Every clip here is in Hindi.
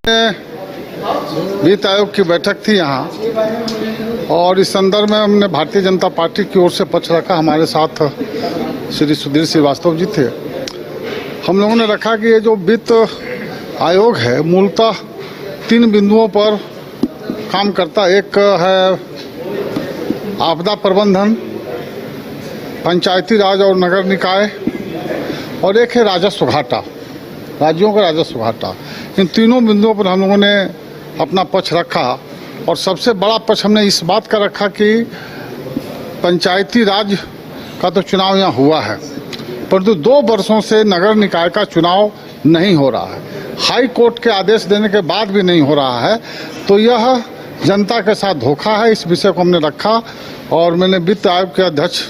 वित्त आयोग की बैठक थी यहाँ और इस संदर्भ में हमने भारतीय जनता पार्टी की ओर से पक्ष रखा। हमारे साथ श्री सुधीर श्रीवास्तव जी थे। हम लोगों ने रखा कि ये जो वित्त आयोग है मूलतः 3 बिंदुओं पर काम करता है। एक है आपदा प्रबंधन, पंचायती राज और नगर निकाय, और एक है राजस्व घाटा, राज्यों का राजस्व घाटा। इन तीनों बिंदुओं पर हम लोगों ने अपना पक्ष रखा और सबसे बड़ा पक्ष हमने इस बात का रखा कि पंचायती राज का तो चुनाव यहाँ हुआ है, परंतु 2 वर्षों से नगर निकाय का चुनाव नहीं हो रहा है। हाई कोर्ट के आदेश देने के बाद भी नहीं हो रहा है, तो यह जनता के साथ धोखा है। इस विषय को हमने रखा और मैंने वित्त आयोग के अध्यक्ष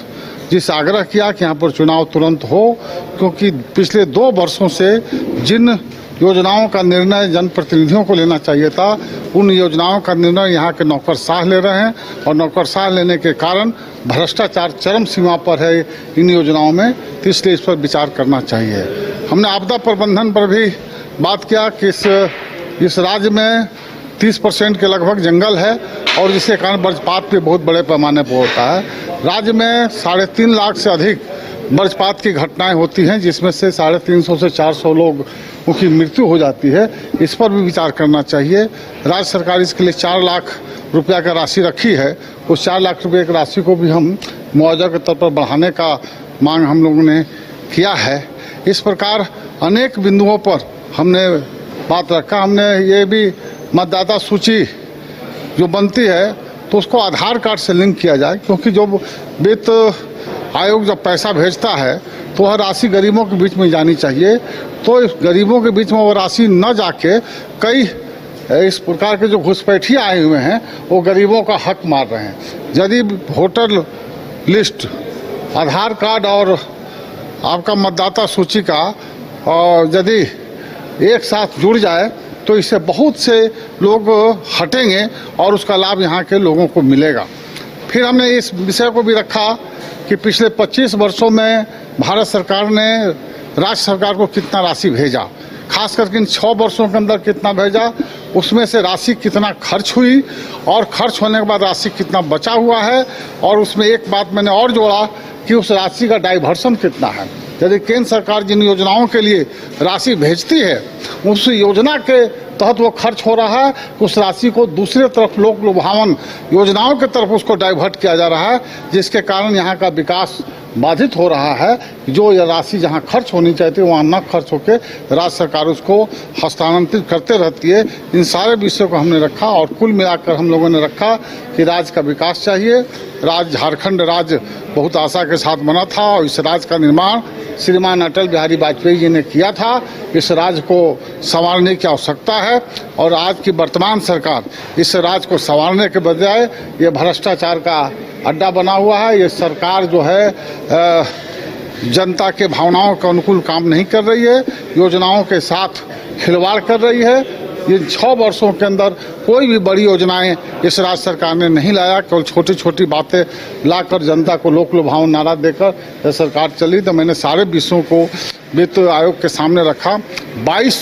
जी से आग्रह किया कि यहाँ पर चुनाव तुरंत हो, क्योंकि पिछले 2 वर्षों से जिन योजनाओं का निर्णय जनप्रतिनिधियों को लेना चाहिए था, उन योजनाओं का निर्णय यहाँ के नौकरशाह ले रहे हैं और नौकरशाह लेने के कारण भ्रष्टाचार चरम सीमा पर है इन योजनाओं में, तो इसलिए इस पर विचार करना चाहिए। हमने आपदा प्रबंधन पर भी बात किया कि इस राज्य में 30% के लगभग जंगल है और जिसके कारण वज्रपात भी बहुत बड़े पैमाने पर होता है। राज्य में 3.5 लाख से अधिक वज्रपात की घटनाएं होती हैं, जिसमें से 350 से 400 लोगों की मृत्यु हो जाती है। इस पर भी विचार करना चाहिए। राज्य सरकार इसके लिए 4 लाख रुपया का राशि रखी है। उस 4 लाख रुपये की राशि को भी हम मुआवजा के तौर पर बढ़ाने का मांग हम लोगों ने किया है। इस प्रकार अनेक बिंदुओं पर हमने बात रखा। हमने ये भी मतदाता सूची जो बनती है तो उसको आधार कार्ड से लिंक किया जाए, क्योंकि जो वित्त आयोग जब पैसा भेजता है तो वह राशि गरीबों के बीच में जानी चाहिए। तो गरीबों के बीच में वो राशि न जाके कई इस प्रकार के जो घुसपैठिए आए हुए हैं वो गरीबों का हक मार रहे हैं। यदि वोटर लिस्ट, आधार कार्ड और आपका मतदाता सूची का यदि एक साथ जुड़ जाए तो इससे बहुत से लोग हटेंगे और उसका लाभ यहाँ के लोगों को मिलेगा। फिर हमने इस विषय को भी रखा कि पिछले 25 वर्षों में भारत सरकार ने राज्य सरकार को कितना राशि भेजा, खास करके इन 6 वर्षों के अंदर कितना भेजा, उसमें से राशि कितना खर्च हुई और खर्च होने के बाद राशि कितना बचा हुआ है। और उसमें एक बात मैंने और जोड़ा कि उस राशि का डाइवर्सन कितना है। यदि केंद्र सरकार जिन योजनाओं के लिए राशि भेजती है उस योजना के तहत वो खर्च हो रहा है, उस राशि को दूसरे तरफ लोक लुभावन योजनाओं की तरफ उसको डाइवर्ट किया जा रहा है, जिसके कारण यहाँ का विकास बाधित हो रहा है। जो यह राशि जहाँ खर्च होनी चाहिए वहाँ न खर्च होकर राज्य सरकार उसको हस्तांतरित करते रहती है। इन सारे विषयों को हमने रखा और कुल मिलाकर हम लोगों ने रखा कि राज्य का विकास चाहिए। राज्य झारखंड राज्य बहुत आशा के साथ बना था और इस राज्य का निर्माण श्रीमान अटल बिहारी वाजपेयी जी ने किया था। इस राज्य को संवारने की आवश्यकता है और आज की वर्तमान सरकार इस राज्य को संवारने के बजाय ये भ्रष्टाचार का अड्डा बना हुआ है। ये सरकार जो है जनता के भावनाओं के अनुकूल काम नहीं कर रही है, योजनाओं के साथ खिलवाड़ कर रही है। इन 6 वर्षों के अंदर कोई भी बड़ी योजनाएं इस राज्य सरकार ने नहीं लाया, केवल छोटी छोटी बातें लाकर जनता को लोक लुभावन नारा देकर यह सरकार चली। तो मैंने सारे विषयों को वित्त आयोग के सामने रखा। 22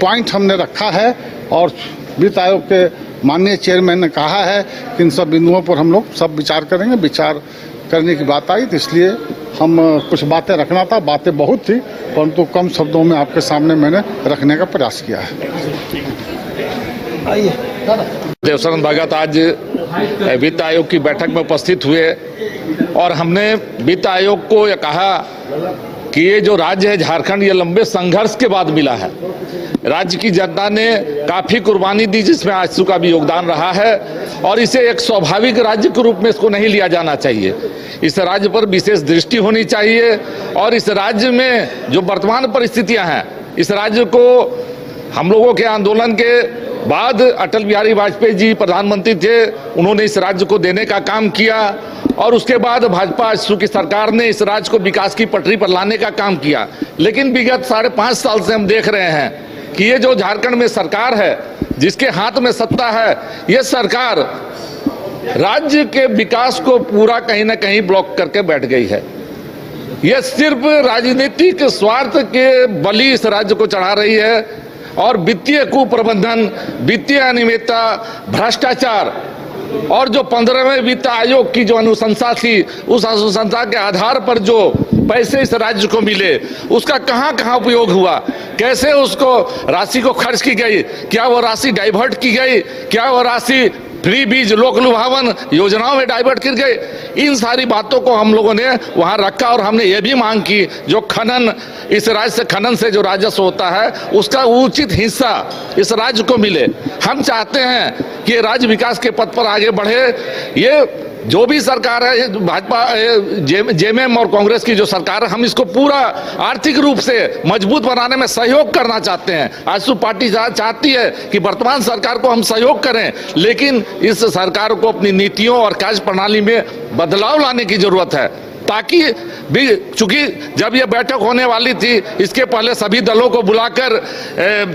पॉइंट हमने रखा है और वित्त आयोग के माननीय चेयरमैन ने कहा है कि इन सब बिंदुओं पर हम लोग सब विचार करेंगे। विचार करने की बात आई तो इसलिए हम कुछ बातें रखना था। बातें बहुत थी परंतु कम शब्दों में आपके सामने मैंने रखने का प्रयास किया है। देवशरण भगत आज वित्त आयोग की बैठक में उपस्थित हुए और हमने वित्त आयोग को यह कहा कि ये जो राज्य है झारखंड, ये लंबे संघर्ष के बाद मिला है। राज्य की जनता ने काफी कुर्बानी दी, जिसमें आजसू का भी योगदान रहा है और इसे एक स्वाभाविक राज्य के रूप में इसको नहीं लिया जाना चाहिए। इस राज्य पर विशेष दृष्टि होनी चाहिए और इस राज्य में जो वर्तमान परिस्थितियां हैं, इस राज्य को हम लोगों के आंदोलन के बाद अटल बिहारी वाजपेयी जी प्रधानमंत्री थे, उन्होंने इस राज्य को देने का काम किया और उसके बाद भाजपा आजसू की सरकार ने इस राज्य को विकास की पटरी पर लाने का काम किया। लेकिन विगत 5.5 साल से हम देख रहे हैं कि ये जो झारखंड में सरकार है, जिसके हाथ में सत्ता है, ये सरकार राज्य के विकास को पूरा कहीं ना कहीं ब्लॉक करके बैठ गई है। यह सिर्फ राजनीतिक स्वार्थ के बली इस राज्य को चढ़ा रही है और वित्तीय कुप्रबंधन, वित्तीय अनियमितता, भ्रष्टाचार और जो 15वें वित्त आयोग की जो अनुशंसा थी, उस अनुशंसा के आधार पर जो पैसे इस राज्य को मिले उसका कहां कहां उपयोग हुआ, कैसे उसको राशि को खर्च की गई, क्या वो राशि डाइवर्ट की गई, क्या वो राशि फ्री बीज लोक लुभावन योजनाओं में डाइवर्ट की गई, इन सारी बातों को हम लोगों ने वहां रखा। और हमने ये भी मांग की जो खनन, इस राज्य से खनन से जो राजस्व होता है उसका उचित हिस्सा इस राज्य को मिले। हम चाहते हैं कि राज्य विकास के पथ पर आगे बढ़े। ये जो भी सरकार है, भाजपा, जेएमएम और कांग्रेस की जो सरकार है, हम इसको पूरा आर्थिक रूप से मजबूत बनाने में सहयोग करना चाहते हैं। आजसू पार्टी चाहती है कि वर्तमान सरकार को हम सहयोग करें, लेकिन इस सरकार को अपनी नीतियों और कार्य प्रणाली में बदलाव लाने की जरूरत है, ताकि भी, चूंकि जब यह बैठक होने वाली थी इसके पहले सभी दलों को बुलाकर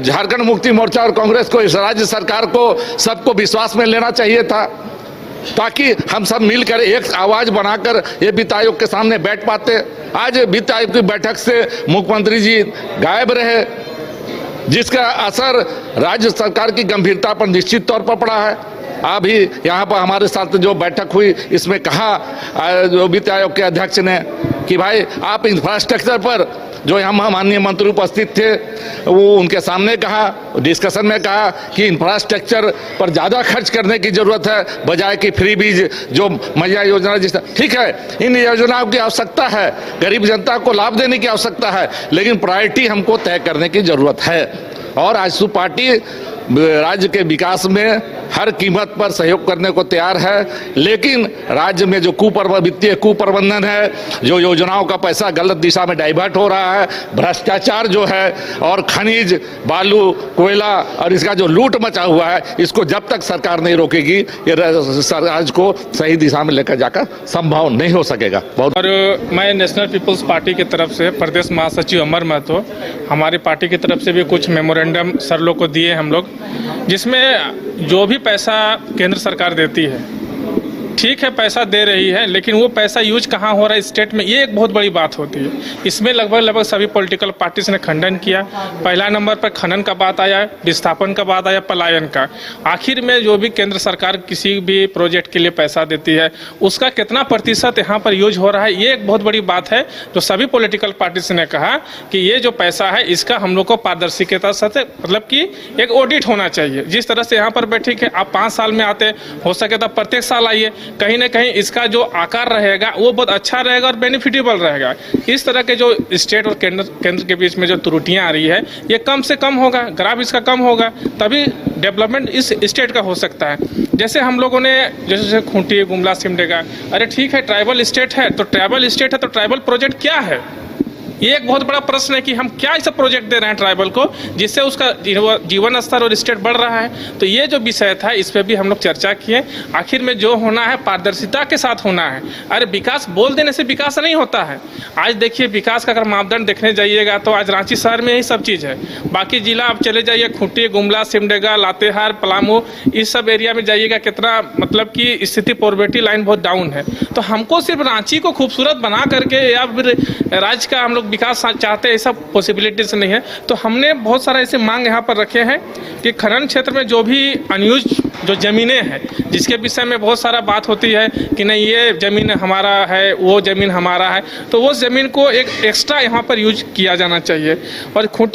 झारखंड मुक्ति मोर्चा और कांग्रेस को, इस राज्य सरकार को, सबको विश्वास में लेना चाहिए था, ताकि हम सब मिलकर एक आवाज बनाकर ये वित्त आयोग के सामने बैठ पाते। आज वित्त आयोग की बैठक से मुख्यमंत्री जी गायब रहे, जिसका असर राज्य सरकार की गंभीरता पर निश्चित तौर पर पड़ा है। अभी यहाँ पर हमारे साथ जो बैठक हुई इसमें कहा जो वित्त आयोग के अध्यक्ष ने कि भाई आप इंफ्रास्ट्रक्चर पर, जो हम माननीय मंत्री उपस्थित थे, वो उनके सामने कहा, डिस्कशन में कहा कि इंफ्रास्ट्रक्चर पर ज़्यादा खर्च करने की ज़रूरत है, बजाय कि फ्री बीज जो मैया योजना, जिस ठीक है इन योजनाओं की आवश्यकता है, गरीब जनता को लाभ देने की आवश्यकता है, लेकिन प्रायोरिटी हमको तय करने की ज़रूरत है। और आजसू पार्टी राज्य के विकास में हर कीमत पर सहयोग करने को तैयार है, लेकिन राज्य में जो वित्तीय कुप्रबंधन है, जो योजनाओं का पैसा गलत दिशा में डाइवर्ट हो रहा है, भ्रष्टाचार जो है, और खनिज, बालू, कोयला और इसका जो लूट मचा हुआ है, इसको जब तक सरकार नहीं रोकेगी ये राज्य को सही दिशा में लेकर जाकर संभव नहीं हो सकेगा। बहुत। और मैं नेशनल पीपल्स पार्टी की तरफ से प्रदेश महासचिव अमर महतो, हमारी पार्टी की तरफ से भी कुछ मेमोरेंडम सर लोग को दिए हम लोग, जिसमें जो भी पैसा केंद्र सरकार देती है, ठीक है पैसा दे रही है, लेकिन वो पैसा यूज कहाँ हो रहा है स्टेट में, ये एक बहुत बड़ी बात होती है। इसमें लगभग सभी पॉलिटिकल पार्टीज ने खंडन किया। पहला नंबर पर खनन का बात आया, विस्थापन का बात आया, पलायन का। आखिर में जो भी केंद्र सरकार किसी भी प्रोजेक्ट के लिए पैसा देती है उसका कितना प्रतिशत यहाँ पर यूज हो रहा है, ये एक बहुत बड़ी बात है, जो सभी पॉलिटिकल पार्टीज ने कहा कि ये जो पैसा है इसका हम लोग को पारदर्शिता से, मतलब कि एक ऑडिट होना चाहिए। जिस तरह से यहाँ पर बैठे कि आप 5 साल में आते, हो सके तो प्रत्येक साल आइए, कहीं ना कहीं इसका जो आकार रहेगा वो बहुत अच्छा रहेगा और बेनिफिटेबल रहेगा। इस तरह के जो स्टेट और केंद्र के बीच में जो त्रुटियां आ रही है ये कम से कम होगा, ग्राफ इसका कम होगा, तभी डेवलपमेंट इस स्टेट का हो सकता है। जैसे हम लोगों ने जैसे खूंटी, गुमला, सिमडेगा, अरे ठीक है ट्राइबल स्टेट है तो ट्राइबल प्रोजेक्ट क्या है, ये एक बहुत बड़ा प्रश्न है कि हम क्या ऐसा प्रोजेक्ट दे रहे हैं ट्राइबल को जिससे उसका जीवन स्तर और स्टेट बढ़ रहा है। तो ये जो विषय था इस पर भी हम लोग चर्चा किए। आखिर में जो होना है पारदर्शिता के साथ होना है। अरे विकास बोल देने से विकास नहीं होता है। आज देखिए विकास का अगर मापदंड देखने जाइएगा तो आज रांची शहर में ही सब चीज़ है, बाकी जिला आप चले जाइए, खूंटी, गुमला, सिमडेगा, लातेहार, पलामू, इस सब एरिया में जाइएगा, कितना मतलब कि स्थिति पॉवर्टी लाइन बहुत डाउन है। तो हमको सिर्फ रांची को खूबसूरत बना करके या फिर राज्य का हम लोग विकास चाहते हैं, ऐसा पॉसिबिलिटीज नहीं है। तो हमने बहुत सारा ऐसे मांग यहाँ पर रखे हैं कि खनन क्षेत्र में जो भी अनयूज जो ज़मीनें हैं, जिसके विषय में बहुत सारा बात होती है कि नहीं ये ज़मीन हमारा है, वो ज़मीन हमारा है, तो वो ज़मीन को एक एक्स्ट्रा यहाँ पर यूज किया जाना चाहिए। और खूंटी